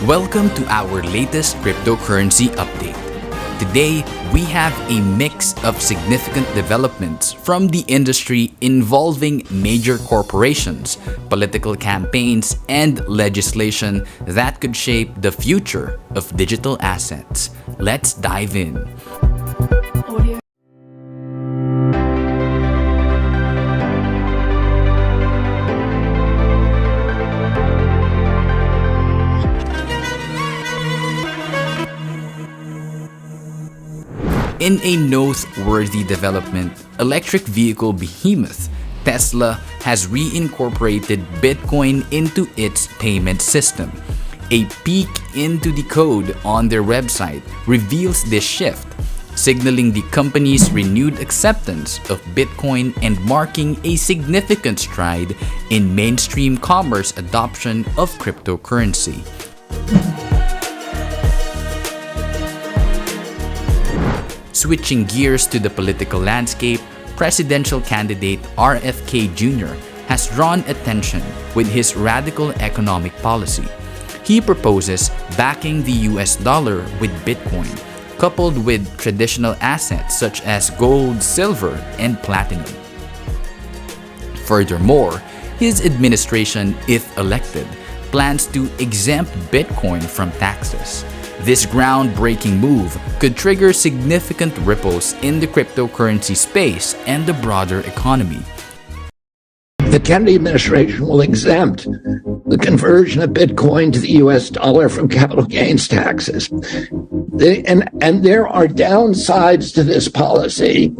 Welcome to our latest cryptocurrency update. Today, we have a mix of significant developments from the industry involving major corporations, political campaigns, and legislation that could shape the future of digital assets. Let's dive in. In a noteworthy development, electric vehicle behemoth Tesla has reincorporated Bitcoin into its payment system. A peek into the code on their website reveals this shift, signaling the company's renewed acceptance of Bitcoin and marking a significant stride in mainstream commerce adoption of cryptocurrency. Switching gears to the political landscape, presidential candidate RFK Jr. has drawn attention with his radical economic policy. He proposes backing the US dollar with Bitcoin, coupled with traditional assets such as gold, silver, and platinum. Furthermore, his administration, if elected, plans to exempt Bitcoin from taxes. This groundbreaking move could trigger significant ripples in the cryptocurrency space and the broader economy. The Kennedy administration will exempt the conversion of Bitcoin to the US dollar from capital gains taxes. And there are downsides to this policy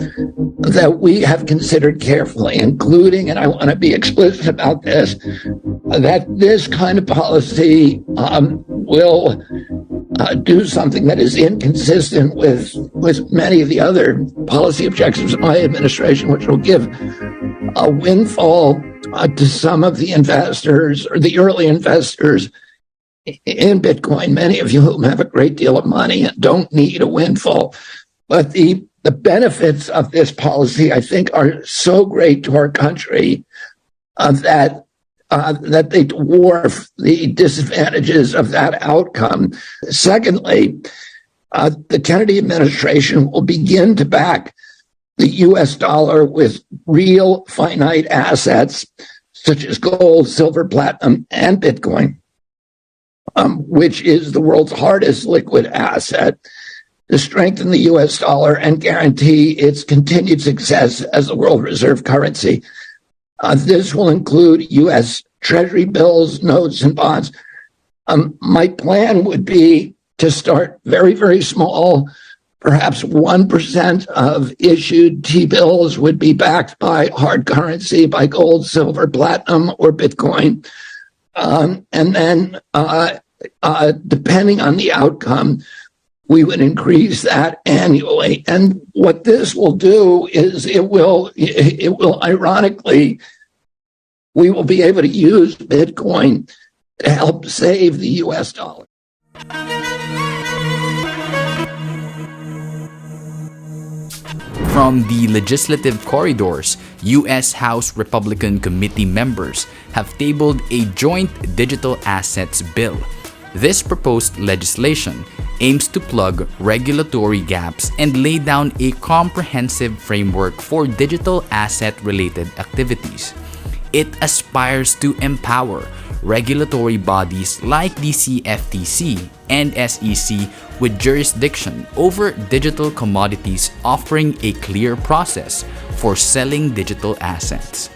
that we have considered carefully, including, and I want to be explicit about this, that this kind of policy will do something that is inconsistent with many of the other policy objectives of my administration, which will give a windfall to some of the investors or the early investors in Bitcoin, many of you whom have a great deal of money and don't need a windfall. But the benefits of this policy, I think, are so great to our country that they dwarf the disadvantages of that outcome. Secondly, the Kennedy administration will begin to back the US dollar with real finite assets such as gold, silver, platinum, and Bitcoin, which is the world's hardest liquid asset, to strengthen the US dollar and guarantee its continued success as the world reserve currency. This will include U.S. Treasury bills, notes, and bonds. My plan would be to start very, very small. Perhaps 1% of issued T-bills would be backed by hard currency, by gold, silver, platinum, or Bitcoin. And then, depending on the outcome, we would increase that annually. And what this will do is it will ironically, we will be able to use Bitcoin to help save the US dollar. From the legislative corridors, U.S. House Republican committee members have tabled a joint digital assets bill. This proposed legislation aims to plug regulatory gaps and lay down a comprehensive framework for digital asset-related activities. It aspires to empower regulatory bodies like the CFTC and SEC with jurisdiction over digital commodities, offering a clear process for selling digital assets.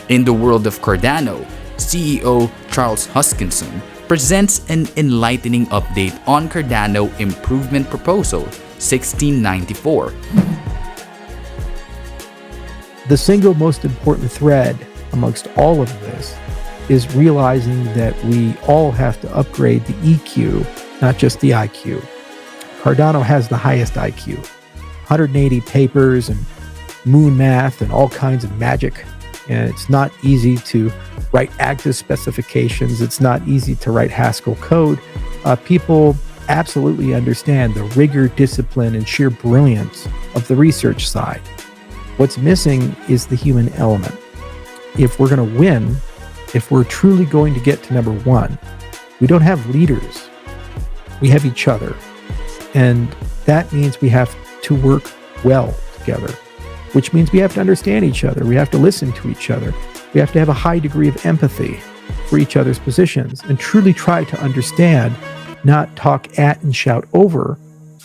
In the world of Cardano, CEO Charles Hoskinson presents an enlightening update on Cardano Improvement Proposal 1694. The single most important thread amongst all of this is realizing that we all have to upgrade the EQ, not just the IQ. Cardano has the highest IQ, 180 papers and moon math and all kinds of magic. And it's not easy to write active specifications. It's not easy to write Haskell code. People absolutely understand the rigor, discipline, and sheer brilliance of the research side. What's missing is the human element. if we're going to win, if we're truly going to get to number one, we don't have leaders. We have each other. And that means we have to work well together, which means we have to understand each other. We have to listen to each other. We have to have a high degree of empathy for each other's positions and truly try to understand, not talk at and shout over,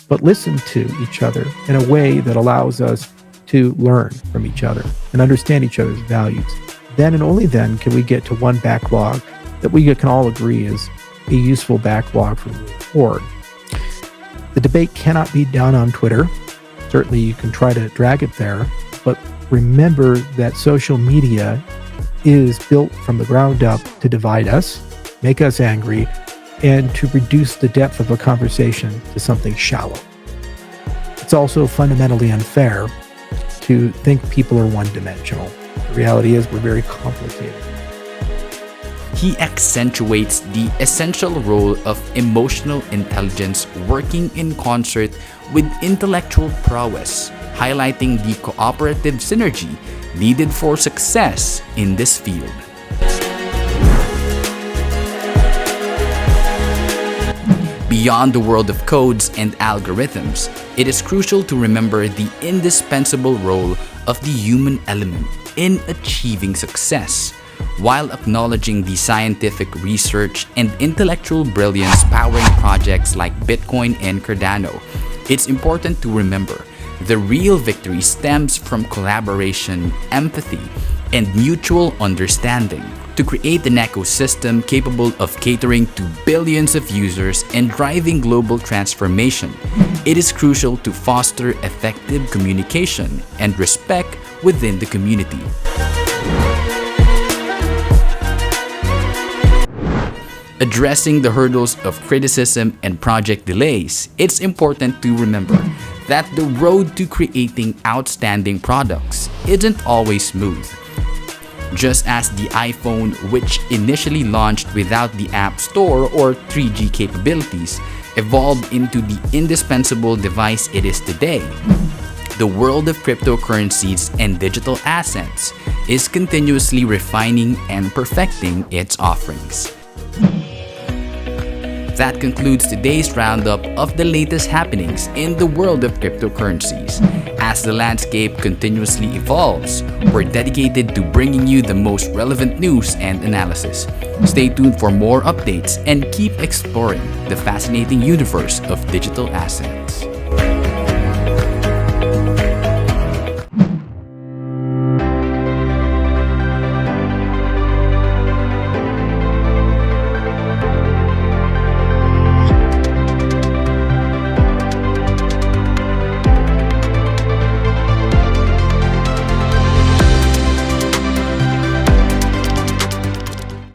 but listen to each other in a way that allows us to learn from each other and understand each other's values. Then and only then can we get to one backlog that we can all agree is a useful backlog for moving forward. The debate cannot be done on Twitter. Certainly you can try to drag it there, but remember that social media is built from the ground up to divide us, make us angry, and to reduce the depth of a conversation to something shallow. It's also fundamentally unfair to think people are one-dimensional. The reality is we're very complicated. He accentuates the essential role of emotional intelligence working in concert with intellectual prowess, highlighting the cooperative synergy needed for success in this field. Beyond the world of codes and algorithms, it is crucial to remember the indispensable role of the human element in achieving success. While acknowledging the scientific research and intellectual brilliance powering projects like Bitcoin and Cardano, it's important to remember the real victory stems from collaboration, empathy, and mutual understanding. To create an ecosystem capable of catering to billions of users and driving global transformation, it is crucial to foster effective communication and respect within the community. Addressing the hurdles of criticism and project delays, it's important to remember that the road to creating outstanding products isn't always smooth. Just as the iPhone, which initially launched without the App Store or 3G capabilities, evolved into the indispensable device it is today, the world of cryptocurrencies and digital assets is continuously refining and perfecting its offerings. That concludes today's roundup of the latest happenings in the world of cryptocurrencies. As the landscape continuously evolves, we're dedicated to bringing you the most relevant news and analysis. Stay tuned for more updates and keep exploring the fascinating universe of digital assets.